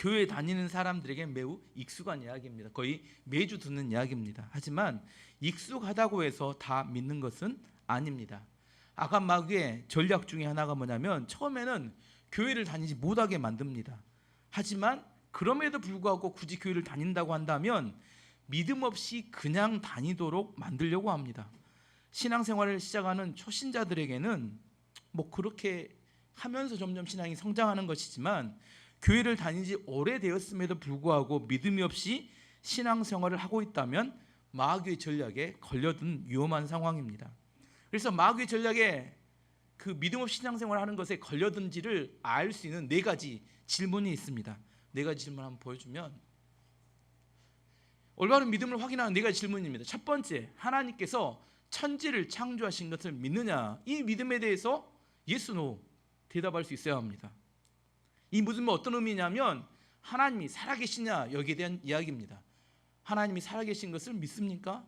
교회 다니는 사람들에게 매우 익숙한 이야기입니다. 거의 매주 듣는 이야기입니다. 하지만 익숙하다고 해서 다 믿는 것은 아닙니다. 악한 마귀의 전략 중에 하나가 뭐냐면 처음에는 교회를 다니지 못하게 만듭니다. 하지만 그럼에도 불구하고 굳이 교회를 다닌다고 한다면 믿음 없이 그냥 다니도록 만들려고 합니다. 신앙생활을 시작하는 초신자들에게는 뭐 그렇게 하면서 점점 신앙이 성장하는 것이지만 교회를 다니지 오래되었음에도 불구하고 믿음이 없이 신앙생활을 하고 있다면 마귀의 전략에 걸려든 위험한 상황입니다. 그래서 마귀의 전략에 그 믿음 없이 신앙생활을 하는 것에 걸려든지를 알 수 있는 4가지 질문이 있습니다. 4가지 질문 한번 보여주면 올바른 믿음을 확인하는 4가지 질문입니다. 첫 번째, 하나님께서 천지를 창조하신 것을 믿느냐? 이 믿음에 대해서 yes, no 대답할 수 있어야 합니다. 이 믿음은 어떤 의미냐면 하나님이 살아계시냐 여기에 대한 이야기입니다. 하나님이 살아계신 것을 믿습니까?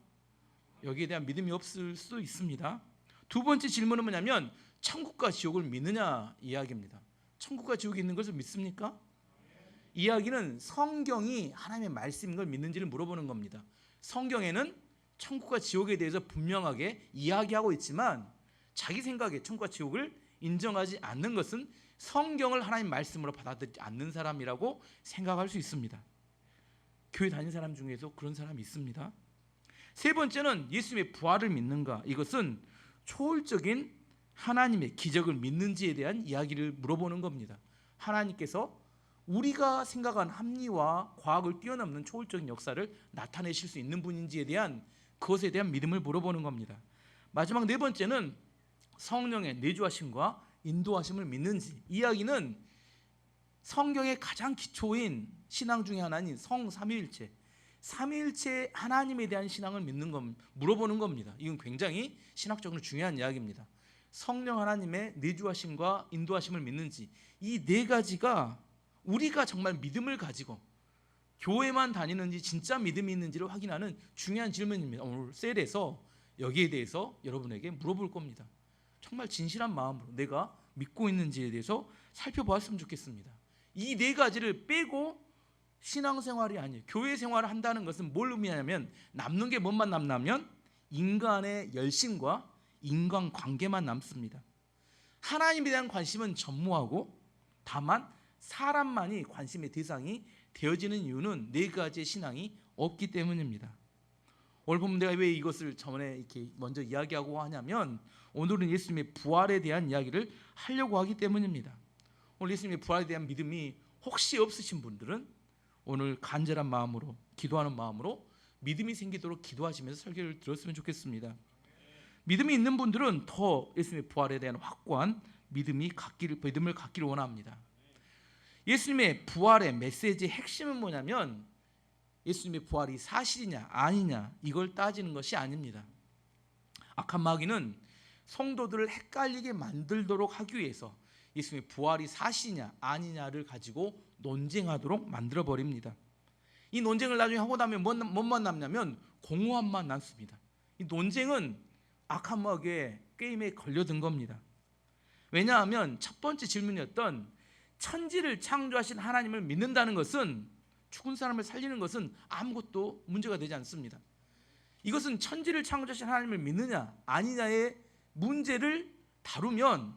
여기에 대한 믿음이 없을 수도 있습니다. 두 번째 질문은 뭐냐면 천국과 지옥을 믿느냐 이야기입니다. 천국과 지옥이 있는 것을 믿습니까? 이야기는 성경이 하나님의 말씀인 걸 믿는지를 물어보는 겁니다. 성경에는 천국과 지옥에 대해서 분명하게 이야기하고 있지만 자기 생각에 천국과 지옥을 인정하지 않는 것은 성경을 하나님 말씀으로 받아들이지 않는 사람이라고 생각할 수 있습니다. 교회 다니는 사람 중에서 그런 사람이 있습니다. 세 번째는 예수님의 부활을 믿는가? 이것은 초월적인 하나님의 기적을 믿는지에 대한 이야기를 물어보는 겁니다. 하나님께서 우리가 생각한 합리와 과학을 뛰어넘는 초월적인 역사를 나타내실 수 있는 분인지에 대한 그것에 대한 믿음을 물어보는 겁니다. 마지막 4번째는 성령의 내주하심과 인도하심을 믿는지. 이야기는 성경의 가장 기초인 신앙 중에 하나인 성삼위일체, 삼위일체 하나님에 대한 신앙을 믿는 것, 물어보는 겁니다. 이건 굉장히 신학적으로 중요한 이야기입니다. 성령 하나님의 내주하심과 인도하심을 믿는지. 이 4가지가 우리가 정말 믿음을 가지고 교회만 다니는지 진짜 믿음이 있는지를 확인하는 중요한 질문입니다. 오늘 셀에서 여기에 대해서 여러분에게 물어볼 겁니다. 정말 진실한 마음으로 내가 믿고 있는지에 대해서 살펴보았으면 좋겠습니다. 이 4가지를 빼고 신앙생활이 아니에요. 교회 생활을 한다는 것은 뭘 의미하냐면 남는 게 뭐만 남냐면 인간의 열심과 인간관계만 남습니다. 하나님에 대한 관심은 전무하고 다만 사람만이 관심의 대상이 되어지는 이유는 4가지의 신앙이 없기 때문입니다. 오늘 보면 내가 왜 이것을 전에 이렇게 먼저 이야기하고 하냐면 오늘은 예수님의 부활에 대한 이야기를 하려고 하기 때문입니다. 오늘 예수님의 부활에 대한 믿음이 혹시 없으신 분들은 오늘 간절한 마음으로 기도하는 마음으로 믿음이 생기도록 기도하시면서 설교를 들었으면 좋겠습니다. 믿음이 있는 분들은 더 예수님의 부활에 대한 확고한 믿음을 갖기를 원합니다. 예수님의 부활의 메시지의 핵심은 뭐냐면 예수님의 부활이 사실이냐 아니냐 이걸 따지는 것이 아닙니다. 악한 마귀는 성도들을 헷갈리게 만들도록 하기 위해서 예수님의 부활이 사실이냐 아니냐를 가지고 논쟁하도록 만들어버립니다. 이 논쟁을 나중에 하고 나면 뭐만 남냐면 공허함만 남습니다. 이 논쟁은 악한 마귀의 게임에 걸려든 겁니다. 왜냐하면 첫 번째 질문이었던 천지를 창조하신 하나님을 믿는다는 것은 죽은 사람을 살리는 것은 아무것도 문제가 되지 않습니다. 이것은 천지를 창조하신 하나님을 믿느냐 아니냐의 문제를 다루면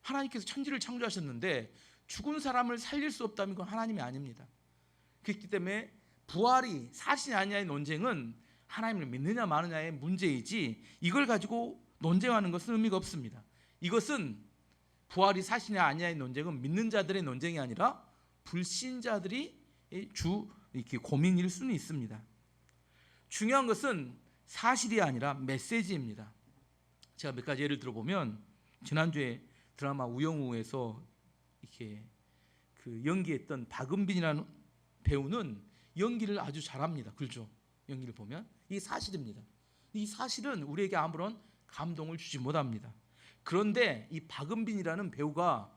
하나님께서 천지를 창조하셨는데 죽은 사람을 살릴 수 없다면 그건 하나님이 아닙니다. 그렇기 때문에 부활이 사실이 아니냐의 논쟁은 하나님을 믿느냐 마느냐의 문제이지 이걸 가지고 논쟁하는 것은 의미가 없습니다. 이것은 부활이 사실이냐 아니냐의 논쟁은 믿는 자들의 논쟁이 아니라 불신자들이 이렇게 고민일 수는 있습니다. 중요한 것은 사실이 아니라 메시지입니다. 제가 몇 가지 예를 들어보면 지난주에 드라마 우영우에서 이렇게 그 연기했던 박은빈이라는 배우는 연기를 아주 잘합니다. 그렇죠? 연기를 보면 이 사실입니다. 이 사실은 우리에게 아무런 감동을 주지 못합니다. 그런데 이 박은빈이라는 배우가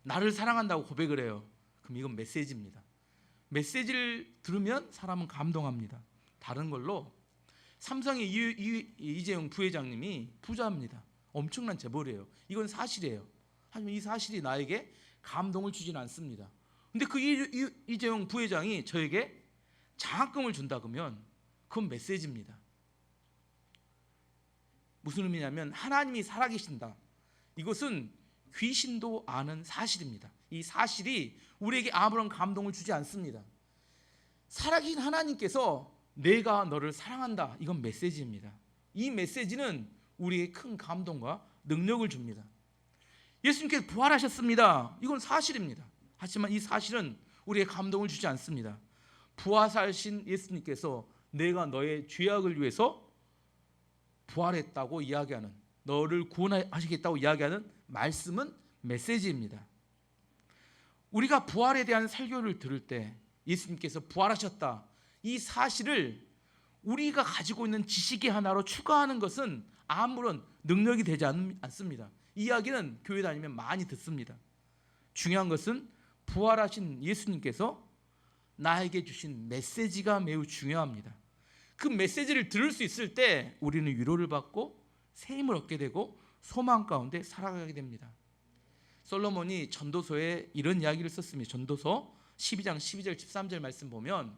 나를 사랑한다고 고백을 해요. 그럼 이건 메시지입니다. 메시지를 들으면 사람은 감동합니다. 다른 걸로 삼성의 이재용 부회장님이 부자입니다. 엄청난 재벌이에요. 이건 사실이에요. 하지만 이 사실이 나에게 감동을 주지는 않습니다. 근데 그 이재용 부회장이 저에게 장학금을 준다 그러면 그건 메시지입니다. 무슨 의미냐면 하나님이 살아계신다. 이것은 귀신도 아는 사실입니다. 이 사실이 우리에게 아무런 감동을 주지 않습니다. 살아계신 하나님께서 내가 너를 사랑한다. 이건 메시지입니다. 이 메시지는 우리에게 큰 감동과 능력을 줍니다. 예수님께서 부활하셨습니다. 이건 사실입니다. 하지만 이 사실은 우리에게 감동을 주지 않습니다. 부활하신 예수님께서 내가 너의 죄악을 위해서 부활했다고 이야기하는, 너를 구원하시겠다고 이야기하는 말씀은 메시지입니다. 우리가 부활에 대한 설교를 들을 때 예수님께서 부활하셨다, 이 사실을 우리가 가지고 있는 지식의 하나로 추가하는 것은 아무런 능력이 되지 않습니다. 이 이야기는 교회 다니면 많이 듣습니다. 중요한 것은 부활하신 예수님께서 나에게 주신 메시지가 매우 중요합니다. 그 메시지를 들을 수 있을 때 우리는 위로를 받고 새 힘을 얻게 되고 소망 가운데 살아가게 됩니다. 솔로몬이 전도서에 이런 이야기를 썼습니다. 전도서 12장 12절 13절 말씀 보면,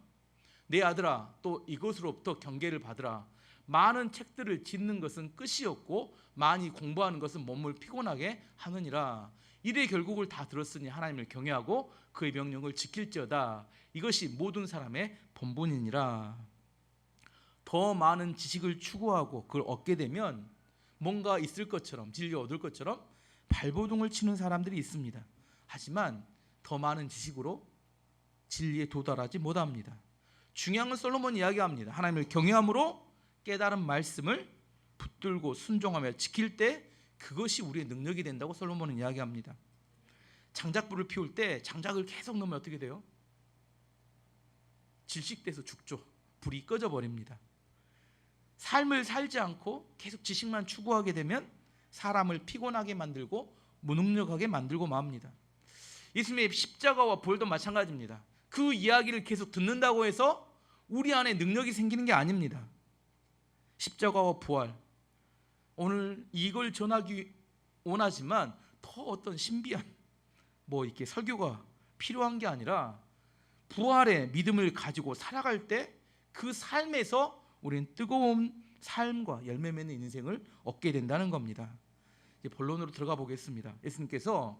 내 아들아 또 이것으로부터 경계를 받으라. 많은 책들을 짓는 것은 끝이 없고 많이 공부하는 것은 몸을 피곤하게 하느니라. 이래 결국을 다 들었으니 하나님을 경외하고 그의 명령을 지킬지어다. 이것이 모든 사람의 본분이니라. 더 많은 지식을 추구하고 그걸 얻게 되면 뭔가 있을 것처럼, 진리 얻을 것처럼 발버둥을 치는 사람들이 있습니다. 하지만 더 많은 지식으로 진리에 도달하지 못합니다. 중요한 건 솔로몬이 이야기합니다. 하나님을 경외함으로 깨달은 말씀을 붙들고 순종하며 지킬 때 그것이 우리의 능력이 된다고 솔로몬은 이야기합니다. 장작불을 피울 때 장작을 계속 넣으면 어떻게 돼요? 질식돼서 죽죠. 불이 꺼져 버립니다. 삶을 살지 않고 계속 지식만 추구하게 되면 사람을 피곤하게 만들고 무능력하게 만들고 맙니다. 예수님의 십자가와 부활도 마찬가지입니다. 그 이야기를 계속 듣는다고 해서 우리 안에 능력이 생기는 게 아닙니다. 십자가와 부활, 오늘 이걸 전하기 원하지만 더 어떤 신비한 이렇게 설교가 필요한 게 아니라 부활의 믿음을 가지고 살아갈 때 그 삶에서 우리는 뜨거운 삶과 열매 맺는 인생을 얻게 된다는 겁니다. 이제 본론으로 들어가 보겠습니다. 예수님께서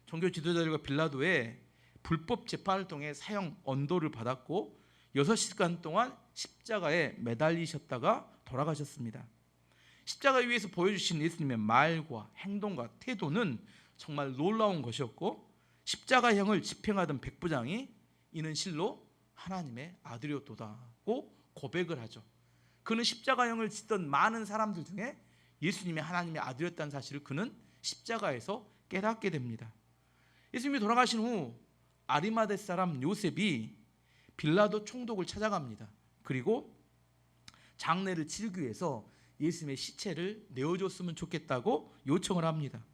종교 지도자들과 빌라도의 불법 재판을 통해 사형 언도를 받았고 6시간 동안 십자가에 매달리셨다가 돌아가셨습니다. 십자가 위에서 보여주신 예수님의 말과 행동과 태도는 정말 놀라운 것이었고, 십자가형을 집행하던 백부장이 이는 실로 하나님의 아들이었도다고 고백을 하죠. 그는 십자가형을 짓던 많은 사람들 중에 예수님이 하나님의 아들이었다는 사실을 그는 십자가에서 깨닫게 됩니다. 예수님이 돌아가신 후 아리마대 사람 요셉이 빌라도 총독을 찾아갑니다. 그리고 장례를 치르기 위해서 예수님의 시체를 내어줬으면 좋겠다고 요청을 합니다.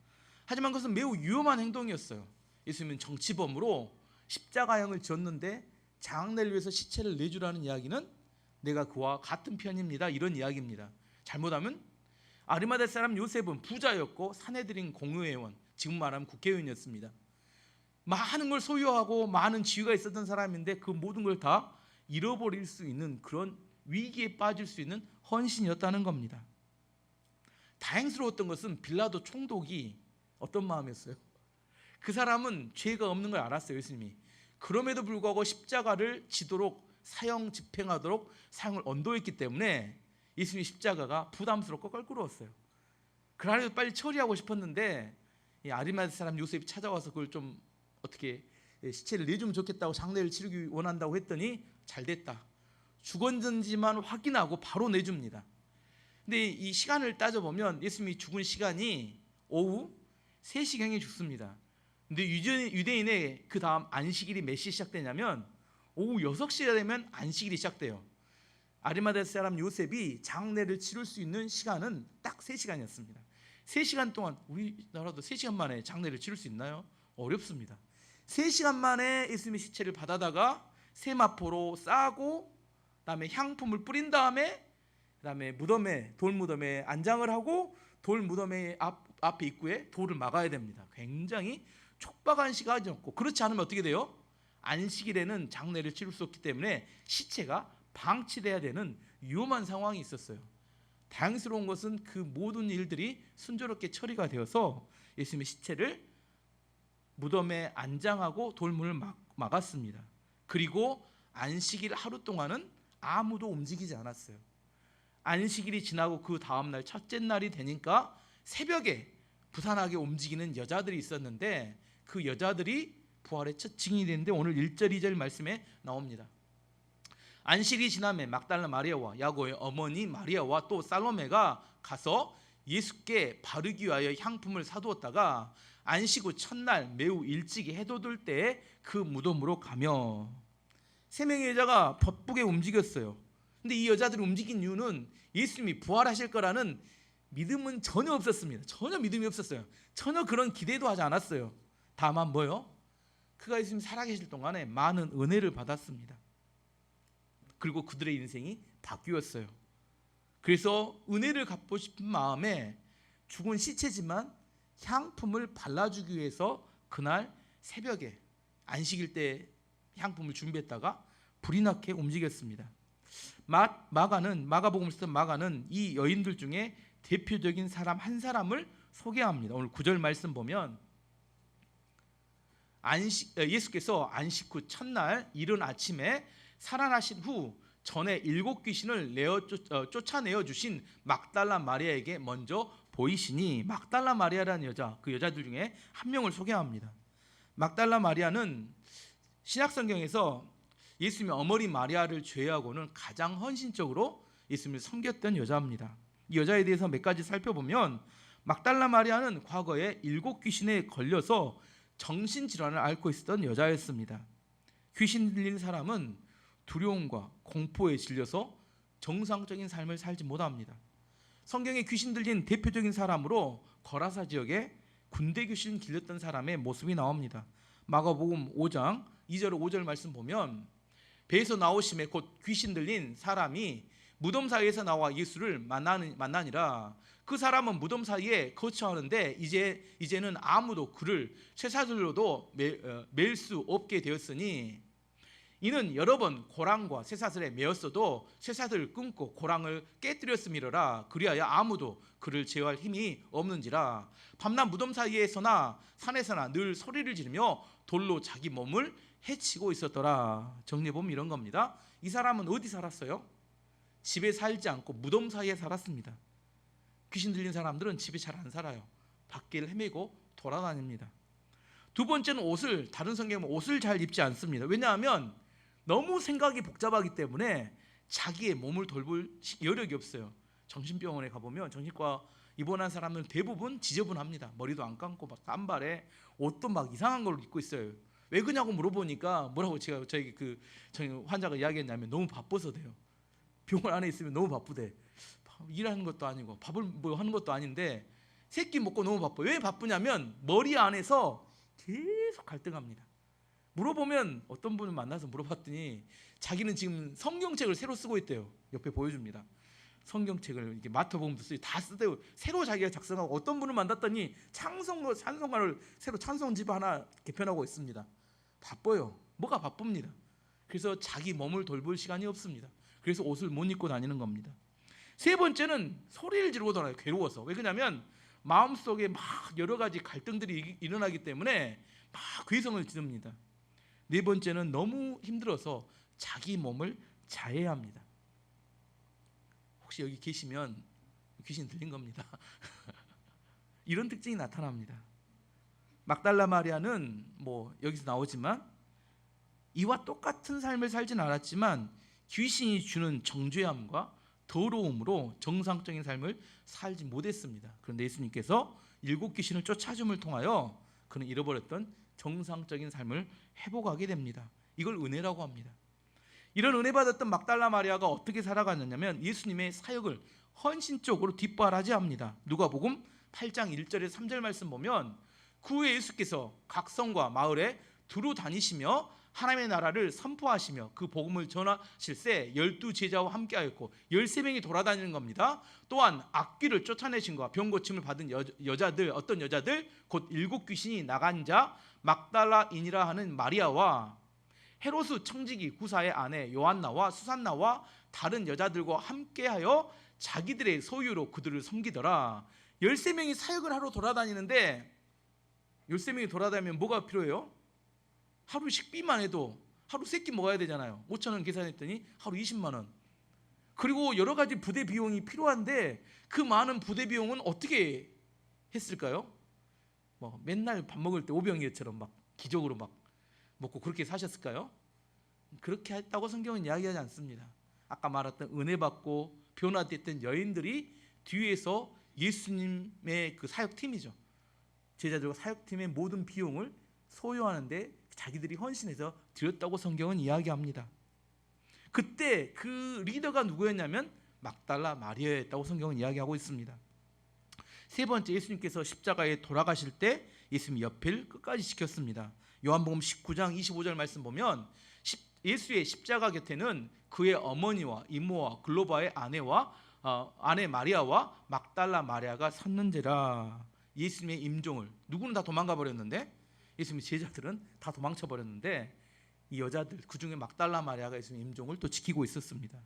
하지만 그것은 매우 위험한 행동이었어요. 예수님은 정치범으로 십자가형을 지었는데 장례를 위해서 시체를 내주라는 이야기는 내가 그와 같은 편입니다, 이런 이야기입니다. 잘못하면 아리마대 사람 요셉은 부자였고 사내들인 공의회원, 지금 말하면 국회의원이었습니다. 많은 걸 소유하고 많은 지위가 있었던 사람인데 그 모든 걸 다 잃어버릴 수 있는 그런 위기에 빠질 수 있는 헌신이었다는 겁니다. 다행스러웠던 것은 빌라도 총독이 어떤 마음이었어요? 그 사람은 죄가 없는 걸 알았어요, 예수님이. 그럼에도 불구하고 십자가를 지도록 사형 집행하도록 사형을 언도했기 때문에 예수님의 십자가가 부담스럽고 껄끄러웠어요. 그날에도 빨리 처리하고 싶었는데 이 아리마대 사람 요셉이 찾아와서 그걸 좀 어떻게 시체를 내주면 좋겠다고 장례를 치르기 원한다고 했더니 잘됐다, 죽었는지만 확인하고 바로 내줍니다. 근데 이 시간을 따져보면 예수님이 죽은 시간이 오후 3시경에 죽습니다. 근데 유대인의 그 다음 안식일이 몇 시에 시작되냐면 오후 6시가 되면 안식일이 시작돼요. 아리마대 사람 요셉이 장례를 치를 수 있는 시간은 딱 3시간이었습니다. 3시간 동안, 우리나라도 3시간 만에 장례를 치를 수 있나요? 어렵습니다. 3시간 만에 예수님의 시체를 받아다가 세마포로 싸고 그다음에 향품을 뿌린 다음에 그다음에 무덤에, 돌무덤에 안장을 하고 돌무덤의 앞에 입구에 돌을 막아야 됩니다. 굉장히 촉박한 시간이었고, 그렇지 않으면 어떻게 돼요? 안식일에는 장례를 치를 수 없기 때문에 시체가 방치돼야 되는 위험한 상황이 있었어요. 다행스러운 것은 그 모든 일들이 순조롭게 처리가 되어서 예수님의 시체를 무덤에 안장하고 돌문을 막았습니다. 그리고 안식일 하루 동안은 아무도 움직이지 않았어요. 안식일이 지나고 그 다음날 첫째 날이 되니까 새벽에 부산하게 움직이는 여자들이 있었는데 그 여자들이 부활의 첫 증인이 되는데 오늘 1절 2절 말씀에 나옵니다. 안식일이 지나면 막달라 마리아와 야고의 어머니 마리아와 또 살로메가 가서 예수께 바르기 위하여 향품을 사두었다가 안식 후 첫날 매우 일찍이 해돋을 때에 그 무덤으로 가며, 세 명의 여자가 바쁘게 움직였어요. 근데 이 여자들이 움직인 이유는 예수님이 부활하실 거라는 믿음은 전혀 없었습니다. 전혀 믿음이 없었어요. 전혀 그런 기대도 하지 않았어요. 다만 뭐요? 그가 예수님 살아계실 동안에 많은 은혜를 받았습니다. 그리고 그들의 인생이 바뀌었어요. 그래서 은혜를 갚고 싶은 마음에 죽은 시체지만 향품을 발라주기 위해서 그날 새벽에 안식일 때 향품을 준비했다가 불이 나게 움직였습니다. 마가복음을 쓰던 마가는 이 여인들 중에 대표적인 사람 한 사람을 소개합니다. 오늘 9절 말씀 보면 예수께서 안식 후 첫날 이른 아침에 살아나신 후 전에 7 귀신을 쫓아내어 주신 막달라 마리아에게 먼저 보이시니, 막달라 마리아라는 여자, 그 여자들 중에 한 명을 소개합니다. 막달라 마리아는 신약성경에서 예수님의 어머니 마리아를 제외하고는 가장 헌신적으로 예수님을 섬겼던 여자입니다. 이 여자에 대해서 몇 가지 살펴보면 막달라 마리아는 과거에 7 귀신에 걸려서 정신질환을 앓고 있었던 여자였습니다. 귀신 들린 사람은 두려움과 공포에 질려서 정상적인 삶을 살지 못합니다. 성경에 귀신 들린 대표적인 사람으로 거라사 지역에 군대 귀신 길렸던 사람의 모습이 나옵니다. 마가복음 5장 2절 5절 말씀 보면 배에서 나오심에 곧 귀신 들린 사람이 무덤 사이에서 나와 예수를 만나니라. 그 사람은 무덤 사이에 거처하는데 이제는 아무도 그를 쇠사슬로도 맬 수 없게 되었으니, 이는 여러 번 고랑과 쇠사슬에 매었어도 쇠사슬을 끊고 고랑을 깨뜨렸음이로라. 그리하여 아무도 그를 제어할 힘이 없는지라. 밤낮 무덤 사이에서나 산에서나 늘 소리를 지르며 돌로 자기 몸을 해치고 있었더라. 정리해보면 이런 겁니다. 이 사람은 어디 살았어요? 집에 살지 않고 무덤 사이에 살았습니다. 귀신 들린 사람들은 집에 잘 안 살아요. 밖을 헤매고 돌아다닙니다. 두 번째는 다른 성경은 옷을 잘 입지 않습니다. 왜냐하면 너무 생각이 복잡하기 때문에 자기의 몸을 돌볼 여력이 없어요. 정신병원에 가보면 정신과 입원한 사람은 대부분 지저분합니다. 머리도 안 감고 막 땀발에 옷도 막 이상한 걸 입고 있어요. 왜 그냐고 물어보니까 뭐라고 저희 환자가 이야기했냐면 너무 바빠서 돼요. 병원 안에 있으면 너무 바쁘대. 일하는 것도 아니고 밥을 뭐 하는 것도 아닌데 새끼 먹고 너무 바빠. 왜 바쁘냐면 머리 안에서 계속 갈등합니다. 물어보면 어떤 분을 만나서 물어봤더니 자기는 지금 성경책을 새로 쓰고 있대요. 옆에 보여줍니다. 성경책을 이렇게 마태복음도 쓰고 다 쓰대요. 새로 자기가 작성하고, 어떤 분을 만났더니 찬송가를 새로 찬송집 하나 개편하고 있습니다. 바빠요. 뭐가 바쁩니다. 그래서 자기 몸을 돌볼 시간이 없습니다. 그래서 옷을 못 입고 다니는 겁니다. 세 번째는 소리를 지르고 돌아요. 괴로워서. 왜 그러냐면 마음속에 막 여러 가지 갈등들이 일어나기 때문에 막 괴성을 지릅니다. 네 번째는 너무 힘들어서 자기 몸을 자해합니다. 혹시 여기 계시면 귀신 들린 겁니다. 이런 특징이 나타납니다. 막달라 마리아는 여기서 나오지만 이와 똑같은 삶을 살진 않았지만 귀신이 주는 정죄함과 더러움으로 정상적인 삶을 살지 못했습니다. 그런데 예수님께서 7 귀신을 쫓아줌을 통하여 그는 잃어버렸던 정상적인 삶을 회복하게 됩니다. 이걸 은혜라고 합니다. 이런 은혜 받았던 막달라 마리아가 어떻게 살아갔느냐면 예수님의 사역을 헌신적으로 뒷바라지 합니다. 누가복음 8장 1절에서 3절 말씀 보면 그 후에 예수께서 각 성과 마을에 두루 다니시며 하나님의 나라를 선포하시며 그 복음을 전하실새 12 제자와 함께하였고 13명이 돌아다니는 겁니다. 또한 악귀를 쫓아내신과 병 고침을 받은 어떤 여자들 곧 7 귀신이 나간 자 막달라인이라 하는 마리아와 헤로스 청지기 구사의 아내 요한나와 수산나와 다른 여자들과 함께하여 자기들의 소유로 그들을 섬기더라. 13명이 사역을 하러 돌아다니는데 13명이 돌아다니면 뭐가 필요해요? 하루 식비만 해도 하루 3끼 먹어야 되잖아요. 5,000원 계산했더니 하루 20만 원. 그리고 여러 가지 부대 비용이 필요한데 그 많은 부대 비용은 어떻게 했을까요? 뭐 맨날 밥 먹을 때 오병이어처럼 막 기적으로 막 먹고 그렇게 사셨을까요? 그렇게 했다고 성경은 이야기하지 않습니다. 아까 말했던 은혜 받고 변화됐던 여인들이 뒤에서 예수님의 그 사역팀이죠. 제자들과 사역팀의 모든 비용을 소유하는데 자기들이 헌신해서 드렸다고 성경은 이야기합니다. 그때 그 리더가 누구였냐면 막달라 마리아였다고 성경은 이야기하고 있습니다. 세 번째, 예수님께서 십자가에 돌아가실 때 예수님 옆을 끝까지 지켰습니다. 요한복음 19장 25절 말씀 보면 예수의 십자가 곁에는 그의 어머니와 이모와 글로바의 아내 마리아와 막달라 마리아가 섰는지라. 예수님의 임종을 누구는 다 도망가 버렸는데 예수님의 제자들은 다 도망쳐 버렸는데 이 여자들 그중에 막달라 마리아가 예수님의 임종을 또 지키고 있었습니다.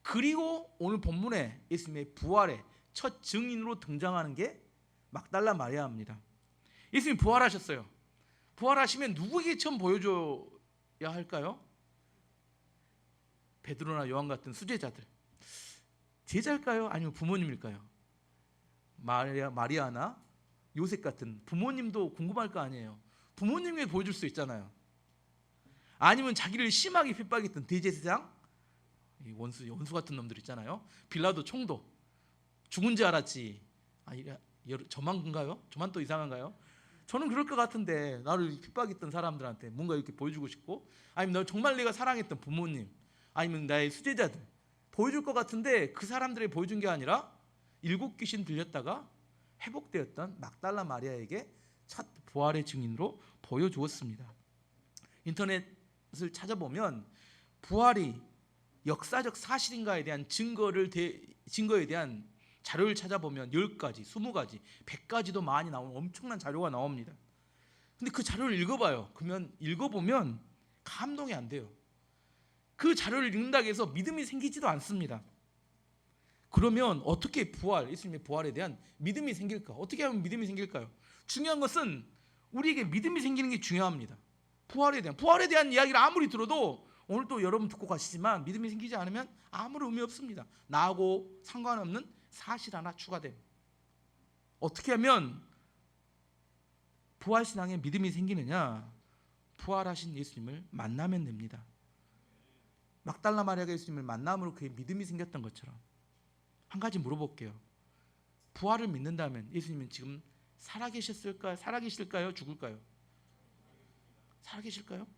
그리고 오늘 본문에 예수님의 부활의 첫 증인으로 등장하는 게 막달라 마리아입니다. 예수님이 부활하셨어요. 부활하시면 누구에게 처음 보여줘야 할까요? 베드로나 요한 같은 수제자들. 제자일까요? 아니면 부모님일까요? 마리아나 요셉 같은 부모님도 궁금할 거 아니에요. 부모님에게 보여줄 수 있잖아요. 아니면 자기를 심하게 핍박했던 대제사장, 원수 같은 놈들 있잖아요. 빌라도 총독, 죽은 줄 알았지. 저만 그런가요? 저만 또 이상한가요? 저는 그럴 것 같은데 나를 핍박했던 사람들한테 뭔가 이렇게 보여주고 싶고, 아니면 정말 내가 사랑했던 부모님, 아니면 나의 수제자들 보여줄 것 같은데 그 사람들이 보여준 게 아니라 7 귀신 들렸다가 회복되었던 막달라 마리아에게 첫 부활의 증인으로 보여주었습니다. 인터넷을 찾아보면 부활이 역사적 사실인가에 대한 증거에 대한 자료를 찾아보면 10가지, 20가지, 100가지도 많이 나오는 엄청난 자료가 나옵니다. 근데 그 자료를 읽어보면 감동이 안 돼요. 그 자료를 읽는다고 해서 믿음이 생기지도 않습니다. 그러면 어떻게 예수님의 부활에 대한 믿음이 생길까? 어떻게 하면 믿음이 생길까요? 중요한 것은 우리에게 믿음이 생기는 게 중요합니다. 부활에 대한 이야기를 아무리 들어도 오늘 또 여러분 듣고 가시지만 믿음이 생기지 않으면 아무런 의미 없습니다. 나하고 상관없는 사실 하나 추가됨. 어떻게 하면 부활신앙에 믿음이 생기느냐? 부활하신 예수님을 만나면 됩니다. 막달라 마리아가 예수님을 만남으로 그의 믿음이 생겼던 것처럼 한 가지 물어볼게요. 부활을 믿는다면 예수님은 지금 살아계실까요? 죽을까요? 살아계실까요?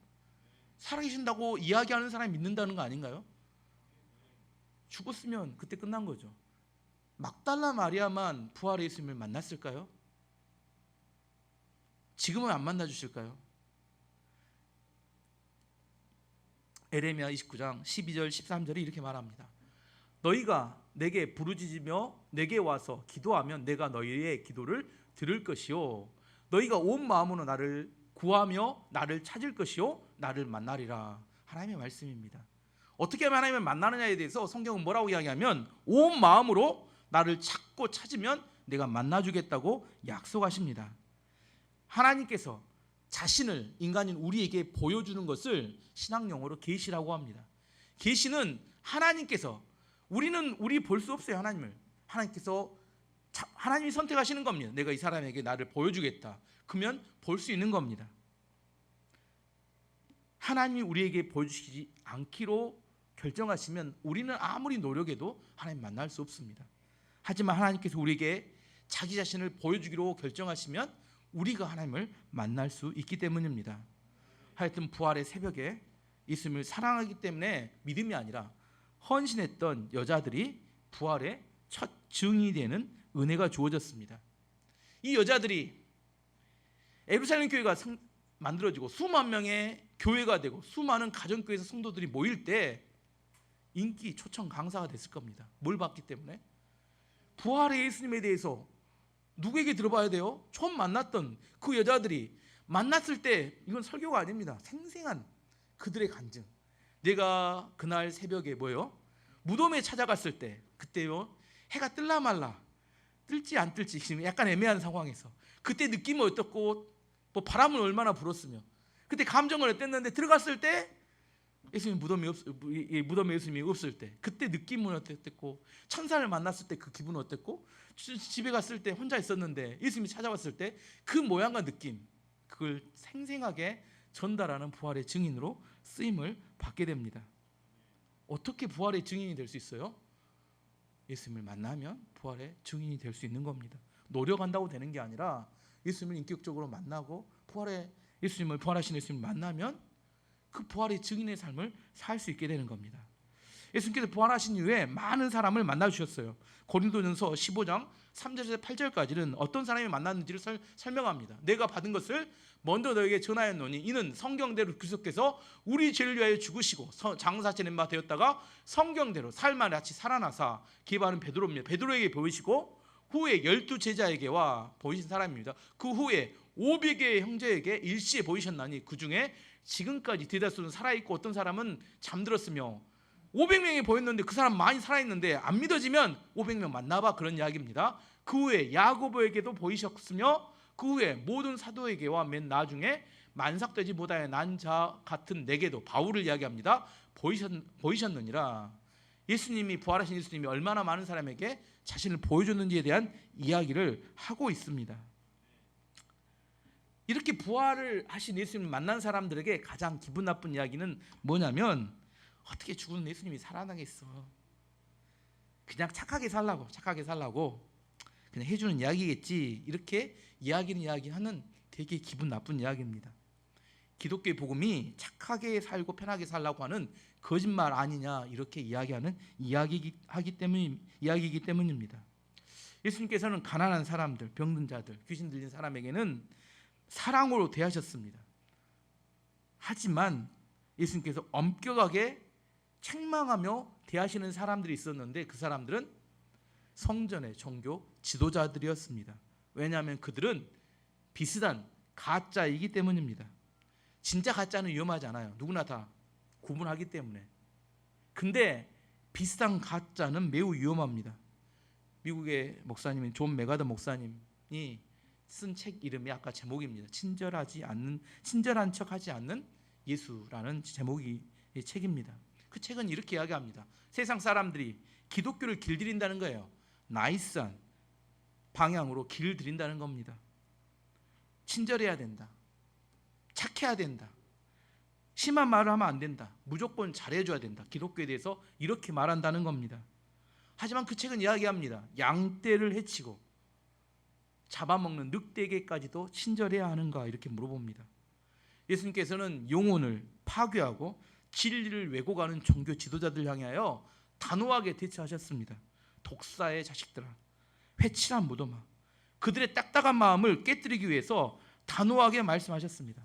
살아계신다고 이야기하는 사람이 믿는다는 거 아닌가요? 죽었으면 그때 끝난 거죠. 막달라 마리아만 부활의 예수님을 만났을까요? 지금은 안 만나주실까요? 에레미야 29장 12절 13절이 이렇게 말합니다. 너희가 내게 부르짖으며 내게 와서 기도하면 내가 너희의 기도를 들을 것이요 너희가 온 마음으로 나를 구하며 나를 찾을 것이요 나를 만나리라. 하나님의 말씀입니다. 어떻게 하면 하나님을 만나느냐에 대해서 성경은 뭐라고 이야기하면 온 마음으로 나를 찾고 찾으면 내가 만나주겠다고 약속하십니다. 하나님께서 자신을 인간인 우리에게 보여주는 것을 신학 용어로 계시라고 합니다. 계시는 하나님께서 우리 볼 수 없어요. 하나님이 선택하시는 겁니다. 내가 이 사람에게 나를 보여주겠다. 그러면 볼 수 있는 겁니다. 하나님이 우리에게 보여주시지 않기로 결정하시면 우리는 아무리 노력해도 하나님 만날 수 없습니다. 하지만 하나님께서 우리에게 자기 자신을 보여주기로 결정하시면 우리가 하나님을 만날 수 있기 때문입니다. 하여튼 부활의 새벽에 예수님을 사랑하기 때문에 믿음이 아니라 헌신했던 여자들이 부활의 첫 증인이 되는 은혜가 주어졌습니다. 이 여자들이 예루살렘 교회가 만들어지고 수만 명의 교회가 되고 수많은 가정교회에서 성도들이 모일 때 인기 초청 강사가 됐을 겁니다. 뭘 봤기 때문에? 부활의 예수님에 대해서 누구에게 들어봐야 돼요? 처음 만났던 그 여자들이 만났을 때 이건 설교가 아닙니다. 생생한 그들의 간증. 내가 그날 새벽에 뭐요? 무덤에 찾아갔을 때 그때요 해가 뜰라 말라, 뜰지 안 뜰지 지금 약간 애매한 상황에서 그때 느낌은 어떻고 뭐 바람은 얼마나 불었으며 그때 감정은 어땠는데 들어갔을 때 예수님 무덤에 예수님이 없을 때 그때 느낌은 어땠고 천사를 만났을 때 그 기분은 어땠고 집에 갔을 때 혼자 있었는데 예수님이 찾아왔을 때 그 모양과 느낌, 그걸 생생하게 전달하는 부활의 증인으로 쓰임을 받게 됩니다. 어떻게 부활의 증인이 될 수 있어요? 예수님을 만나면 부활의 증인이 될 수 있는 겁니다. 노력한다고 되는 게 아니라 예수님을 인격적으로 만나고 부활하신 예수님을 만나면 그 부활의 증인의 삶을 살 수 있게 되는 겁니다. 예수님께서 부활하신 이후에 많은 사람을 만나주셨어요. 고린도전서 15장 3절에서 8절까지는 어떤 사람이 만났는지를 설명합니다. 내가 받은 것을 먼저 너에게 전하였노니 이는 성경대로 그리스도께서 우리 죄를 위하여 죽으시고 장사치는 바 되었다가 성경대로 삶과 같이 살아나사 기바는 베드로입니다. 베드로에게 보이시고 후에 12 제자에게와 보이신 사람입니다. 그 후에 500개의 형제에게 일시에 보이셨나니 그 중에 지금까지 대다수는 살아있고 어떤 사람은 잠들었으며 500명이 보였는데 그 사람 많이 살아있는데 안 믿어지면 500명 만나봐, 그런 이야기입니다. 그 후에 야고보에게도 보이셨으며 그 후에 모든 사도에게와 맨 나중에 만삭되지 못하여 난 자 같은 내게도, 바울을 이야기합니다. 보이셨느니라. 예수님이, 부활하신 예수님이 얼마나 많은 사람에게 자신을 보여줬는지에 대한 이야기를 하고 있습니다. 이렇게 부활을 하신 예수님을 만난 사람들에게 가장 기분 나쁜 이야기는 뭐냐면, 어떻게 죽은 예수님이 살아나겠어, 그냥 착하게 살라고 그냥 해주는 이야기겠지, 이렇게 이야기하는 되게 기분 나쁜 이야기입니다. 기독교의 복음이 착하게 살고 편하게 살라고 하는 거짓말 아니냐, 이렇게 이야기하는 이야기이기 때문입니다. 예수님께서는 가난한 사람들, 병든 자들, 귀신 들린 사람에게는 사랑으로 대하셨습니다. 하지만 예수님께서 엄격하게 책망하며 대하시는 사람들이 있었는데 그 사람들은 성전의 종교 지도자들이었습니다. 왜냐하면 그들은 비슷한 가짜이기 때문입니다. 진짜 가짜는 위험하지 않아요. 누구나 다 구분하기 때문에. 근데 비슷한 가짜는 매우 위험합니다. 미국의 목사님인 존 메가더 목사님이 쓴 책 이름이 아까 제목입니다. 친절한 척하지 않는 예수라는 제목이 책입니다. 그 책은 이렇게 이야기합니다. 세상 사람들이 기독교를 길들인다는 거예요. 나이스한 방향으로 길들인다는 겁니다. 친절해야 된다, 착해야 된다, 심한 말을 하면 안 된다, 무조건 잘해줘야 된다, 기독교에 대해서 이렇게 말한다는 겁니다. 하지만 그 책은 이야기합니다. 양떼를 해치고 잡아먹는 늑대에게까지도 친절해야 하는가, 이렇게 물어봅니다. 예수님께서는 영혼을 파괴하고 진리를 왜곡하는 종교 지도자들 향하여 단호하게 대처하셨습니다. 독사의 자식들아, 회칠한 무덤아, 그들의 딱딱한 마음을 깨뜨리기 위해서 단호하게 말씀하셨습니다.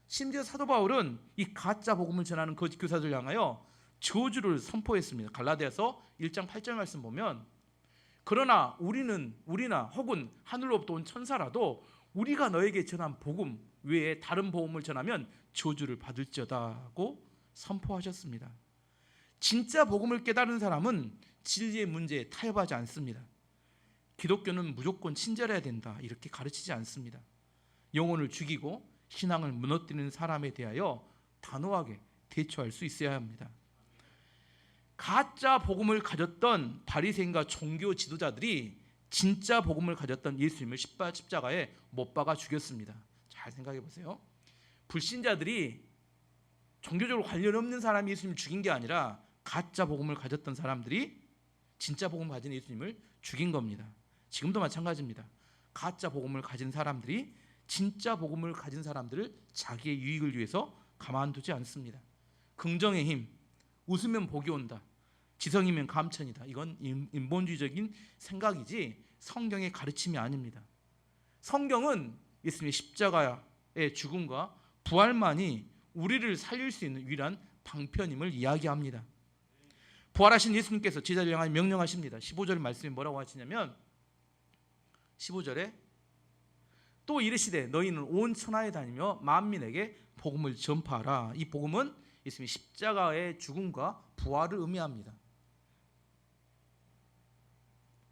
심지어 사도 바울은 이 가짜 복음을 전하는 거짓 교사들 향하여 저주를 선포했습니다. 갈라디아서 1장 8절 말씀 보면, 그러나 우리나 혹은 하늘로부터 온 천사라도 우리가 너에게 전한 복음 외에 다른 복음을 전하면 저주를 받을지어다고 선포하셨습니다. 진짜 복음을 깨달은 사람은 진리의 문제에 타협하지 않습니다. 기독교는 무조건 친절해야 된다, 이렇게 가르치지 않습니다. 영혼을 죽이고 신앙을 무너뜨리는 사람에 대하여 단호하게 대처할 수 있어야 합니다. 가짜 복음을 가졌던 바리새인과 종교 지도자들이 진짜 복음을 가졌던 예수님을 십자가에 못 박아 죽였습니다. 잘 생각해 보세요. 불신자들이 종교적으로 관련 없는 사람이 예수님을 죽인 게 아니라 가짜 복음을 가졌던 사람들이 진짜 복음을 가진 예수님을 죽인 겁니다. 지금도 마찬가지입니다. 가짜 복음을 가진 사람들이 진짜 복음을 가진 사람들을 자기의 유익을 위해서 가만두지 않습니다. 긍정의 힘, 웃으면 복이 온다, 지성이면 감천이다, 이건 인본주의적인 생각이지 성경의 가르침이 아닙니다. 성경은 예수님의 십자가의 죽음과 부활만이 우리를 살릴 수 있는 유일한 방편임을 이야기합니다. 부활하신 예수님께서 제자를 향하여 명령하십니다. 15절 말씀이 뭐라고 하시냐면, 15절에 또 이르시되 너희는 온 천하에 다니며 만민에게 복음을 전파하라. 이 복음은 예수님의 십자가의 죽음과 부활을 의미합니다.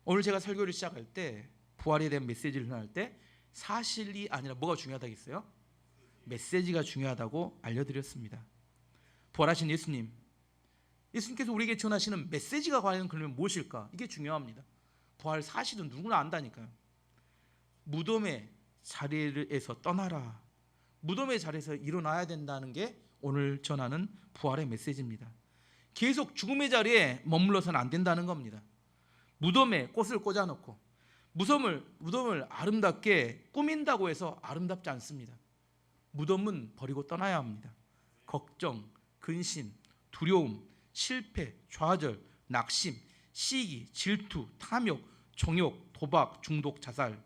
오늘 제가 설교를 시작할 때 부활에 대한 메시지를 전할 때 사실이 아니라 뭐가 중요하다겠어요? 메시지가 중요하다고 알려드렸습니다. 부활하신 예수님께서 우리에게 전하시는 메시지가 과연 그러면 무엇일까? 이게 중요합니다. 부활 사실은 누구나 안다니까요. 무덤의 자리에서 떠나라. 무덤의 자리에서 일어나야 된다는 게 오늘 전하는 부활의 메시지입니다. 계속 죽음의 자리에 머물러서는 안 된다는 겁니다. 무덤에 꽃을 꽂아놓고 무덤을 아름답게 꾸민다고 해서 아름답지 않습니다. 무덤은 버리고 떠나야 합니다. 걱정, 근심, 두려움, 실패, 좌절, 낙심, 시기, 질투, 탐욕, 정욕, 도박, 중독, 자살,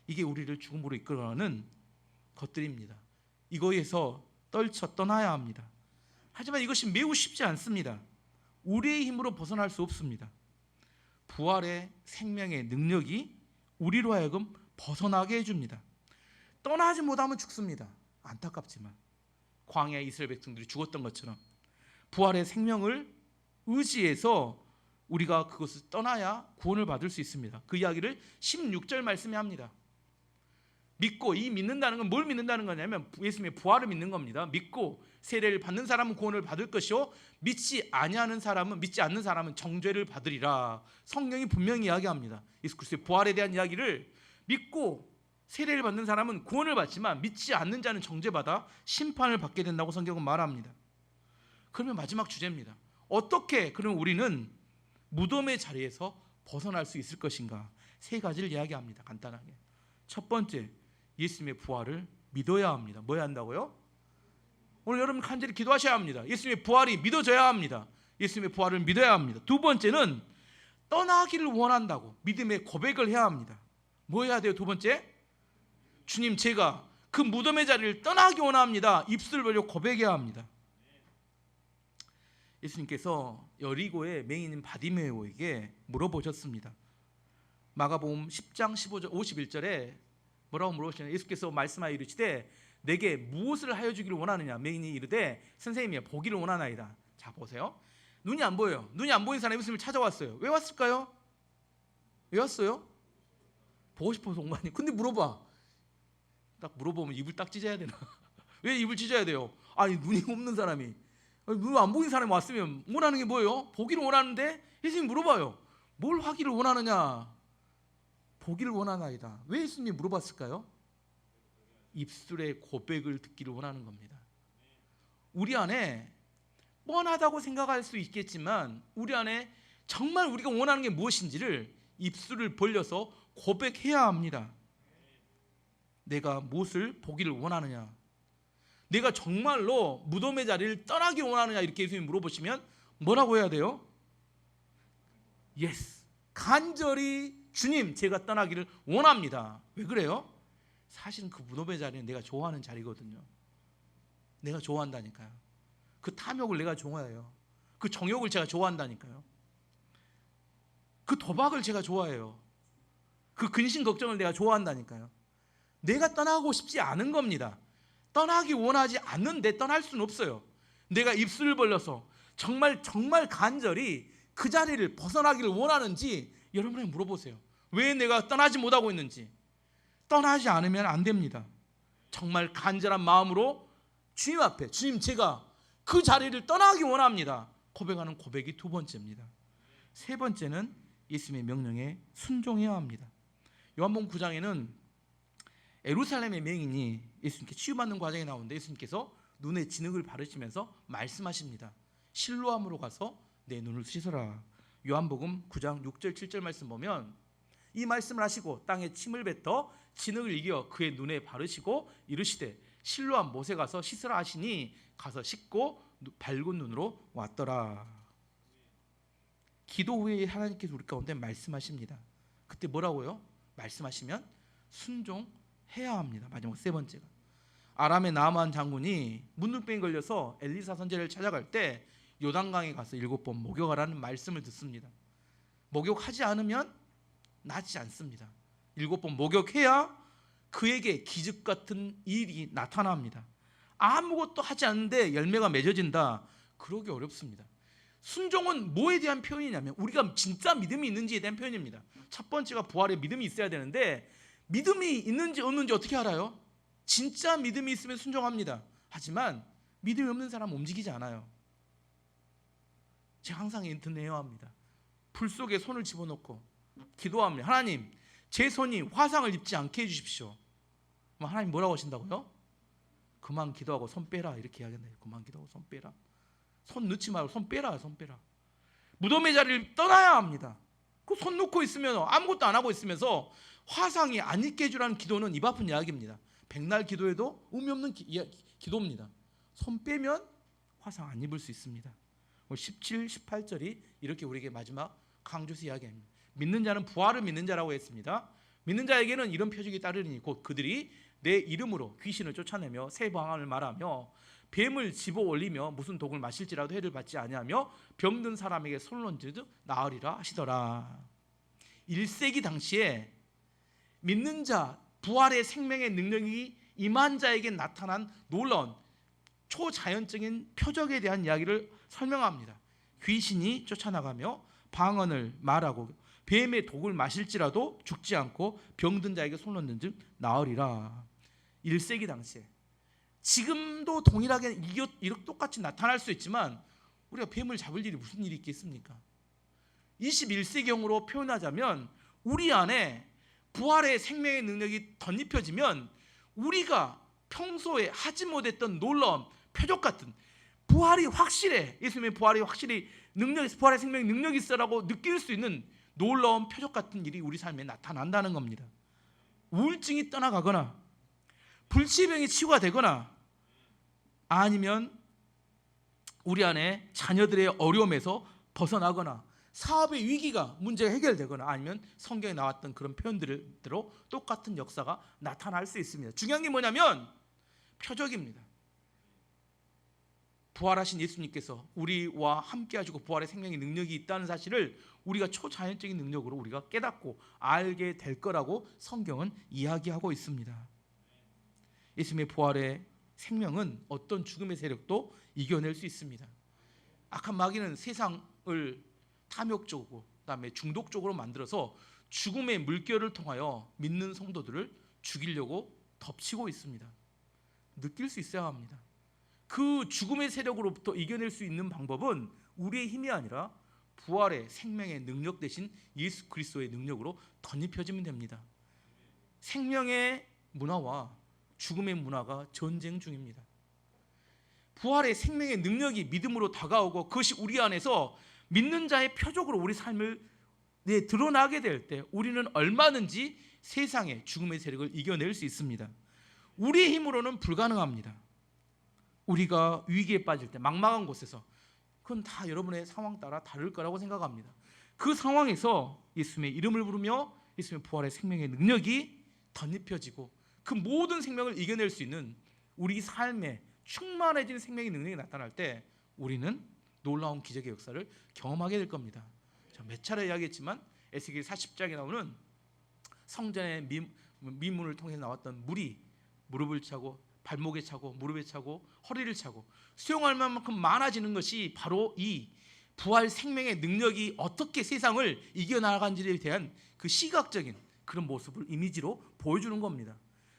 이게 우리를 죽음으로 이끌어가는 것들입니다. 이거에서 떨쳐 떠나야 합니다. 하지만 이것이 매우 쉽지 않습니다. 우리의 힘으로 벗어날 수 없습니다. 부활의 생명의 능력이 우리로 하여금 벗어나게 해줍니다. 떠나지 못하면 죽습니다. 안타깝지만 광야의 이스라엘 백성들이 죽었던 것처럼 부활의 생명을 의지해서 우리가 그것을 떠나야 구원을 받을 수 있습니다. 그 이야기를 16절 말씀에 합니다. 믿고, 이 믿는다는 건 뭘 믿는다는 거냐면 예수님의 부활을 믿는 겁니다. 믿고 세례를 받는 사람은 구원을 받을 것이요 믿지 않는 사람은 정죄를 받으리라. 성경이 분명히 이야기합니다. 예수 그리스도의 부활에 대한 이야기를 믿고 세례를 받는 사람은 구원을 받지만 믿지 않는 자는 정죄받아 심판을 받게 된다고 성경은 말합니다. 그러면 마지막 주제입니다. 어떻게 그럼 우리는 무덤의 자리에서 벗어날 수 있을 것인가? 세 가지를 이야기합니다. 간단하게. 첫 번째, 예수님의 부활을 믿어야 합니다. 뭐 해야 한다고요? 오늘 여러분 간절히 기도하셔야 합니다. 예수님의 부활이 믿어져야 합니다. 예수님의 부활을 믿어야 합니다. 두 번째는 떠나기를 원한다고 믿음의 고백을 해야 합니다. 뭐 해야 돼요? 두 번째, 주님, 제가 그 무덤의 자리를 떠나기 원합니다. 입술을 벌려 고백해야 합니다. 예수님께서 여리고의 맹인인 바디메오에게 물어보셨습니다. 마가복음 10장 15절 51절에 뭐라고 물어보시냐면 예수께서 말씀하여 이르시되 내게 무엇을 하여 주기를 원하느냐? 맹인이 이르되 선생님이여 보기를 원하나이다. 자 보세요. 눈이 안 보여요. 눈이 안 보이는 사람이 예수님을 찾아왔어요. 왜 왔을까요? 왜 왔어요? 보고 싶어서 온 거 아니에요? 근데 딱 물어보면 입을 딱 찢어야 되나? 왜 입을 찢어야 돼요? 아니 눈이 없는 사람이, 눈 안 보이는 사람이 왔으면 원하는 게 뭐예요? 보기를 원하는데 예수님이 물어봐요. 뭘 하기를 원하느냐? 보기를 원하나이다. 왜 예수님이 물어봤을까요? 입술의 고백을 듣기를 원하는 겁니다. 우리 안에 뻔하다고 생각할 수 있겠지만 우리 안에 정말 우리가 원하는 게 무엇인지를 입술을 벌려서 고백해야 합니다. 내가 무엇을 보기를 원하느냐? 내가 정말로 무덤의 자리를 떠나기 원하느냐? 이렇게 예수님이 물어보시면 뭐라고 해야 돼요? Yes. 간절히 주님, 제가 떠나기를 원합니다. 왜 그래요? 사실은 그 무덤의 자리는 내가 좋아하는 자리거든요. 내가 좋아한다니까요. 그 탐욕을 내가 좋아해요. 그 정욕을 제가 좋아한다니까요. 그 도박을 제가 좋아해요. 그 근심 걱정을 내가 좋아한다니까요. 내가 떠나고 싶지 않은 겁니다. 떠나기 원하지 않는데 떠날 수는 없어요. 내가 입술을 벌려서 정말 간절히 그 자리를 벗어나기를 원하는지 여러분에게 물어보세요. 왜 내가 떠나지 못하고 있는지. 떠나지 않으면 안 됩니다. 정말 간절한 마음으로 주님 앞에, 주님, 제가 그 자리를 떠나기 원합니다. 고백하는 고백이 두 번째입니다. 세 번째는 예수님의 명령에 순종해야 합니다. 요한복음 9장에는 예루살렘의 맹인이 예수님께 치유받는 과정이 나오는데 예수님께서 눈에 진흙을 바르시면서 말씀하십니다. 실로암으로 가서 내 눈을 씻어라. 요한복음 9장 6절 7절 말씀 보면 이 말씀을 하시고 땅에 침을 뱉어 진흙을 이겨 그의 눈에 바르시고 이르시되 실로암 못에 가서 씻으라 하시니 가서 씻고 밝은 눈으로 왔더라. 기도 후에 하나님께서 우리 가운데 말씀하십니다. 그때 뭐라고요? 말씀하시면 순종해야 합니다. 마지막 세 번째가 아람의 나아만 장군이 문둥병이 걸려서 엘리사 선지자를 찾아갈 때 요단강에 가서 7번 목욕하라는 말씀을 듣습니다. 목욕하지 않으면 낫지 않습니다. 7번 목욕해야 그에게 기적 같은 일이 나타납니다. 아무것도 하지 않는데 열매가 맺어진다. 그러기 어렵습니다. 순종은 뭐에 대한 표현이냐면 우리가 진짜 믿음이 있는지에 대한 표현입니다. 첫 번째가 부활에 믿음이 있어야 되는데 믿음이 있는지 없는지 어떻게 알아요? 진짜 믿음이 있으면 순종합니다. 하지만 믿음이 없는 사람은 움직이지 않아요. 제가 항상 인터넷에 합니다. 불 속에 손을 집어넣고 기도합니다. 하나님, 제 손이 화상을 입지 않게 해주십시오. 그럼 하나님 뭐라고 하신다고요? 그만 기도하고 손 빼라 이렇게 이야기한다. 그만 기도하고 손 빼라. 손 넣지 말고 손 빼라. 손 빼라. 무덤의 자리를 떠나야 합니다. 그 손 놓고 있으면 아무것도 안 하고 있으면서 화상이 안 입게 해주라는 기도는 입 아픈 이야기입니다. 백날 기도해도 의미 없는 기도입니다. 손 빼면 화상 안 입을 수 있습니다. 17, 18절이 이렇게 우리에게 마지막 강조해서 이야기합니다. 믿는 자는 부활을 믿는 자라고 했습니다. 믿는 자에게는 이런 표적이 따르리니 곧 그들이 내 이름으로 귀신을 쫓아내며 새 방언을 말하며 뱀을 집어 올리며 무슨 독을 마실지라도 해를 받지 아니하며 병든 사람에게 손을 얹으듯 나으리라 하시더라. 1세기 당시에 믿는 자 부활의 생명의 능력이 임한 자에게 나타난 놀라운 초자연적인 표적에 대한 이야기를 설명합니다. 귀신이 쫓아나가며 방언을 말하고 뱀의 독을 마실지라도 죽지 않고 병든 자에게 손을 얹는 즉 나으리라. 1세기 당시에 지금도 동일하게 이렇게 똑같이 나타날 수 있지만 우리가 뱀을 잡을 일이 무슨 일이 있겠습니까? 21세기형으로 표현하자면 우리 안에 부활의 생명의 능력이 덧입혀지면 우리가 평소에 하지 못했던 놀라운 표적 같은 부활이 확실해, 예수님의 부활이 확실히 부활의 생명의 능력이 있어라고 느낄 수 있는 놀라운 표적 같은 일이 우리 삶에 나타난다는 겁니다. 우울증이 떠나가거나 불치병이 치유가 되거나 아니면 우리 안에 자녀들의 어려움에서 벗어나거나 사업의 위기가 문제가 해결되거나 아니면 성경에 나왔던 그런 표현들로 똑같은 역사가 나타날 수 있습니다. 중요한 게 뭐냐면 표적입니다. 부활하신 예수님께서 우리와 함께 하시고 부활의 생명의 능력이 있다는 사실을 우리가 초자연적인 능력으로 우리가 깨닫고 알게 될 거라고 성경은 이야기하고 있습니다. 예수님의 부활의 생명은 어떤 죽음의 세력도 이겨낼 수 있습니다. 악한 마귀는 세상을 탐욕적으로 그다음에 중독적으로 만들어서 죽음의 물결을 통하여 믿는 성도들을 죽이려고 덮치고 있습니다. 느낄 수 있어야 합니다. 그 죽음의 세력으로부터 이겨낼 수 있는 방법은 우리의 힘이 아니라 부활의 생명의 능력 대신 예수 그리스도의 능력으로 덧입혀지면 됩니다. 생명의 문화와 죽음의 문화가 전쟁 중입니다. 부활의 생명의 능력이 믿음으로 다가오고 그것이 우리 안에서 믿는 자의 표적으로 우리 삶을 드러나게 될 때 우리는 얼마든지 세상의 죽음의 세력을 이겨낼 수 있습니다. 우리의 힘으로는 불가능합니다. 우리가 위기에 빠질 때 막막한 곳에서 그건 다 여러분의 상황 따라 다를 거라고 생각합니다. 그 상황에서 예수님의 이름을 부르며 예수님의 부활의 생명의 능력이 덧입혀지고 그 모든 생명을 이겨낼 수 있는 우리 삶에 충만해지는 생명의 능력이 나타날 때 우리는 놀라운 기적의 역사를 경험하게 될 겁니다. 몇 차례 이야기했지만 에스겔 40장에 나오는 성전의 미문을 통해 나왔던 물이 무릎을 차고 발목에 차고 무릎에 차고 허리를 차고 수용할 만큼 많아지는 것이 바로 이 부활 생명의 능력이 어떻게 세상을 이겨나간지에 대한 그 시각적인 그런 모습을 이미지로 보여주는 겁니다.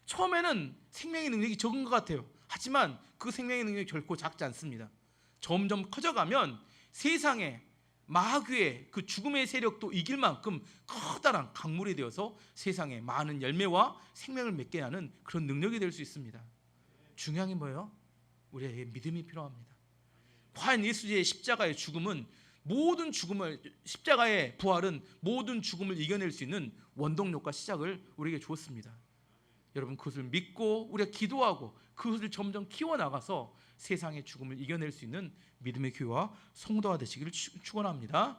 처음에는 생명의 능력이 적은 것 같아요. 하지만 그 생명의 능력이 결코 작지 않습니다. 점점 커져가면 세상에 마귀의 그 죽음의 세력도 이길 만큼 커다란 강물이 되어서 세상에 많은 열매와 생명을 맺게 하는 그런 능력이 될 수 있습니다. 중요한 게 뭐예요? 우리에게 믿음이 필요합니다. 과연 예수의 십자가의 죽음은 십자가의 부활은 모든 죽음을 이겨낼 수 있는 원동력과 시작을 우리에게 주었습니다. 여러분 그것을 믿고 우리가 기도하고 그것을 점점 키워나가서 세상의 죽음을 이겨낼 수 있는 믿음의 교회와 성도가 되시기를 축원합니다.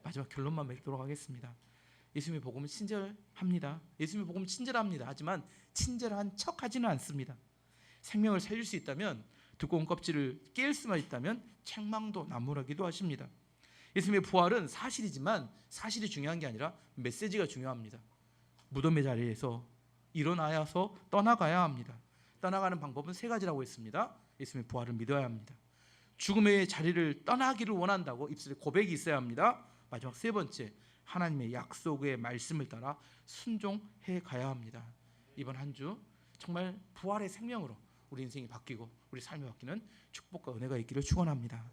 마지막 결론만 맺도록 하겠습니다. 예수님의 복음은 친절합니다. 예수님의 복음은 친절합니다. 하지만 친절한 척하지는 않습니다. 생명을 살릴 수 있다면 두꺼운 껍질을 깰 수만 있다면 책망도 나무라기도 하십니다. 예수님의 부활은 사실이지만 사실이 중요한 게 아니라 메시지가 중요합니다. 무덤의 자리에서 일어나서 떠나가야 합니다. 떠나가는 방법은 세 가지라고 했습니다. 예수님의 부활을 믿어야 합니다. 죽음의 자리를 떠나기를 원한다고 입술에 고백이 있어야 합니다. 마지막 세 번째, 하나님의 약속의 말씀을 따라 순종해 가야 합니다. 이번 한 주 정말 부활의 생명으로 우리 인생이 바뀌고 우리 삶이 바뀌는 축복과 은혜가 있기를 축원합니다.